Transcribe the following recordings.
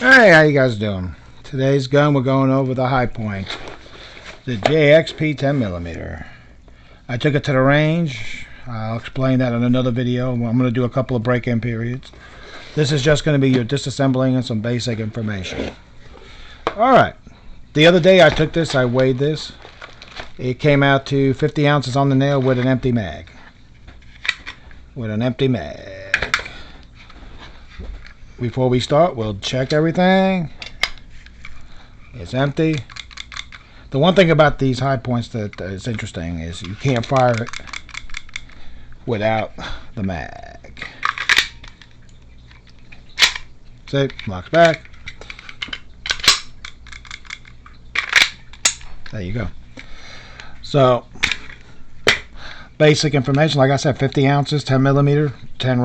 Hey, how you guys doing? Today's gun, we're going over the high point, the JXP 10mm. I took it to the range. I'll explain that in another video. I'm going to do a couple of break-in periods. This is just going to be your disassembling and some basic information. Alright, the other day I took this, I weighed this. It came out to 50 ounces on the nail with an empty mag. Before we start, we'll check everything. It's empty. The one thing about these high points that is interesting is you can't fire it without the mag. See, locks back. There you go. So, basic information, like I said, 50 ounces, 10mm, 10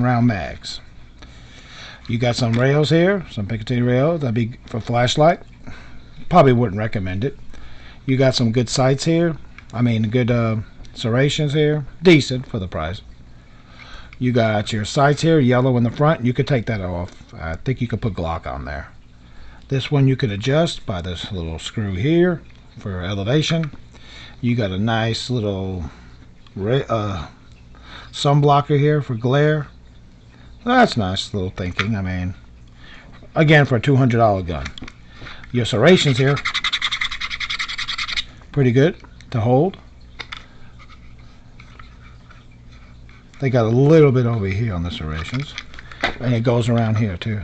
round mags. You got some rails here, some Picatinny rails. That'd be for flashlight. Probably wouldn't recommend it. You got some good sights here. I mean, good serrations here. Decent for the price. You got your sights here, yellow in the front. You could take that off. I think you could put Glock on there. This one you could adjust by this little screw here for elevation. You got a nice little sun blocker here for glare. That's nice little thinking. I mean, again, for a $200 gun. Your serrations here, pretty good to hold. They got a little bit over here on the serrations, and it goes around here too.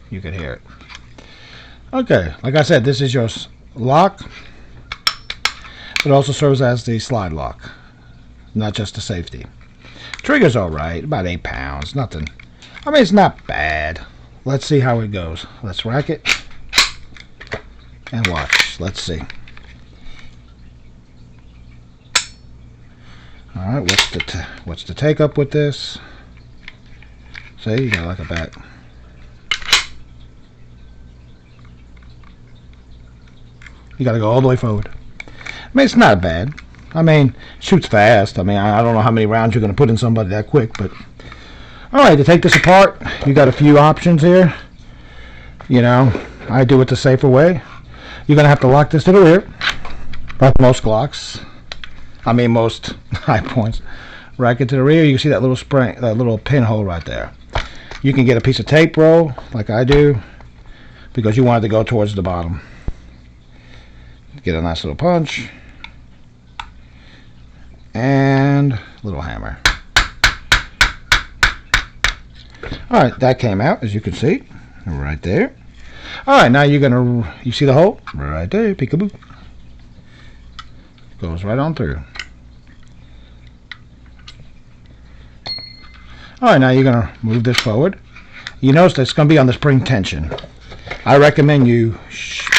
You can hear it. Okay, like I said, this is your lock. It also serves as the slide lock, not just the safety. Trigger's alright, about 8 pounds, nothing. I mean, it's not bad. Let's see how it goes. Let's rack it and watch. Let's see. Alright, what's the take up with this? See, you got like a bat. You gotta go all the way forward. I mean, it's not bad. I mean, shoots fast. I mean, I don't know how many rounds you're going to put in somebody that quick, but alright, to take this apart, you got a few options here. You know, I do it the safer way. You're going to have to lock this to the rear, like most Glocks. I mean, most high points. Rack it to the rear. You can see that little spring, that little pinhole right there. You can get a piece of tape roll, like I do, because you want it to go towards the bottom. Get a nice little punch. And little hammer. Alright, that came out, as you can see, right there. Alright, now you see the hole? Right there, peekaboo. Goes right on through. Alright, now you're going to move this forward. You notice that it's going to be on the spring tension. I recommend you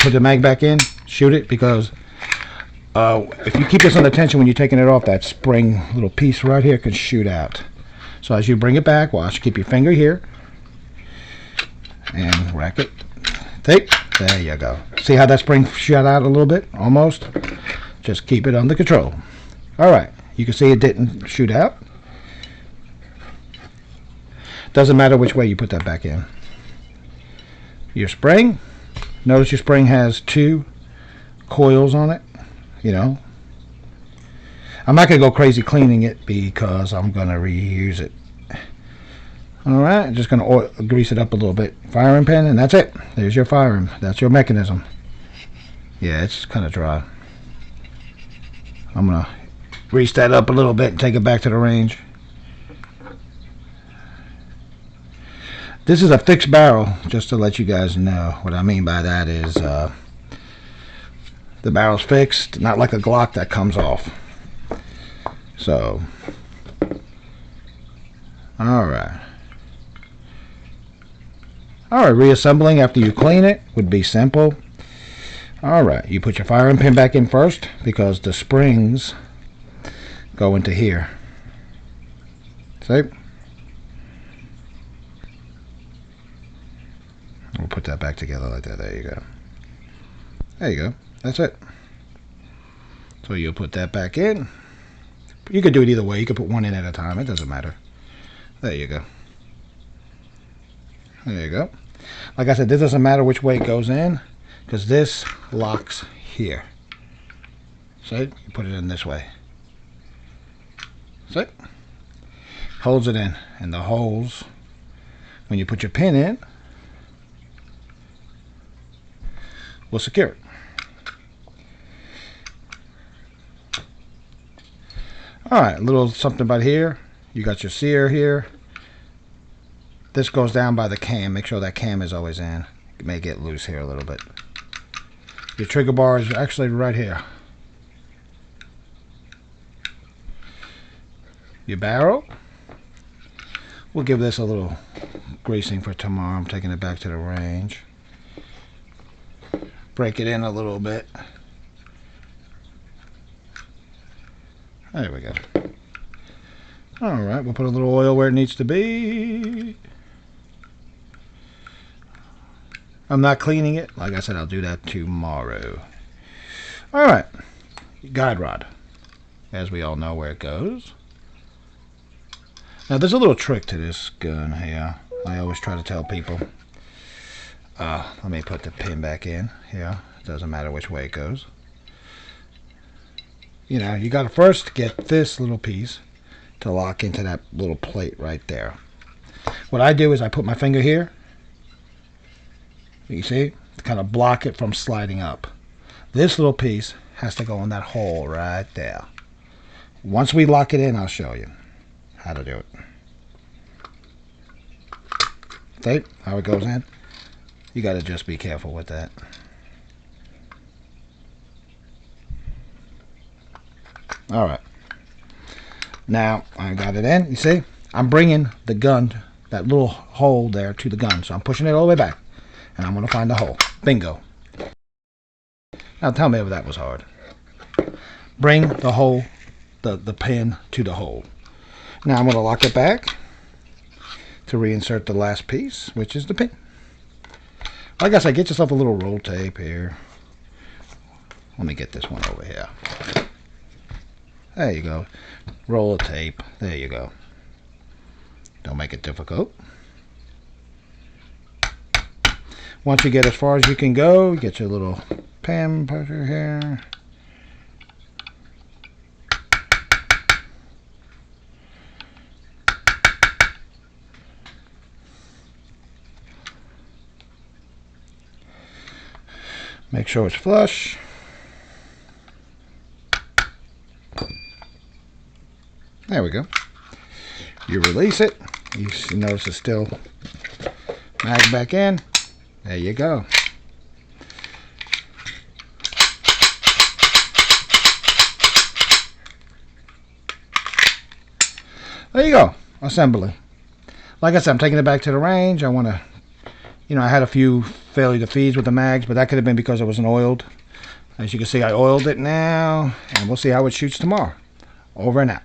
put the mag back in, shoot it, because if you keep this under tension when you're taking it off, that spring little piece right here can shoot out. So as you bring it back, watch, keep your finger here and rack it. There you go. See how that spring shot out a little bit? Almost. Just keep it under control. Alright, you can see it didn't shoot out. Doesn't matter which way you put that back in. Your spring, notice your spring has 2 coils on it. You know, I'm not going to go crazy cleaning it because I'm going to reuse it. Alright, I'm just going to grease it up a little bit. Firing pin, and that's it. There's your firing. That's your mechanism. Yeah, it's kind of dry. I'm going to grease that up a little bit and take it back to the range. This is a fixed barrel, just to let you guys know. What I mean by that is the barrel's fixed, not like a Glock that comes off. So, alright. Alright, reassembling after you clean it would be simple. Alright, you put your firing pin back in first because the springs go into here. See? We'll put that back together like that. There you go. There you go. That's it. So you'll put that back in. You could do it either way. You could put one in at a time. It doesn't matter. There you go. There you go. Like I said, this doesn't matter which way it goes in, because this locks here. See? You put it in this way. See? Holds it in. And the holes, when you put your pin in, will secure it. Alright, a little something about here. You got your sear here. This goes down by the cam. Make sure that cam is always in. It may get loose here a little bit. Your trigger bar is actually right here. Your barrel. We'll give this a little greasing for tomorrow. I'm taking it back to the range. Break it in a little bit. There we go. Alright, we'll put a little oil where it needs to be. I'm not cleaning it. Like I said, I'll do that tomorrow. Alright. Guide rod. As we all know where it goes. Now, there's a little trick to this gun here. I always try to tell people. Let me put the pin back in. Yeah, it doesn't matter which way it goes. You know, you got to first get this little piece to lock into that little plate right there. What I do is I put my finger here. You see? To kind of block it from sliding up. This little piece has to go in that hole right there. Once we lock it in, I'll show you how to do it. See how it goes in? You got to just be careful with that. Alright. Now, I got it in. You see? I'm bringing the gun, that little hole there, to the gun. So I'm pushing it all the way back. And I'm going to find the hole. Bingo. Now tell me if that was hard. Bring the hole, the pin to the hole. Now I'm going to lock it back to reinsert the last piece, which is the pin. Like I said, get yourself a little roll tape here. Let me get this one over here. There you go. Roll of tape. There you go. Don't make it difficult. Once you get as far as you can go, get your little pin pusher here. Make sure it's flush. There we go. You release it. You notice it's still mag back in. There you go. There you go. Assembly. Like I said, I'm taking it back to the range. I want to, you know, I had a few failure to feeds with the mags, but that could have been because it wasn't oiled. As you can see, I oiled it now, and we'll see how it shoots tomorrow. Over and out.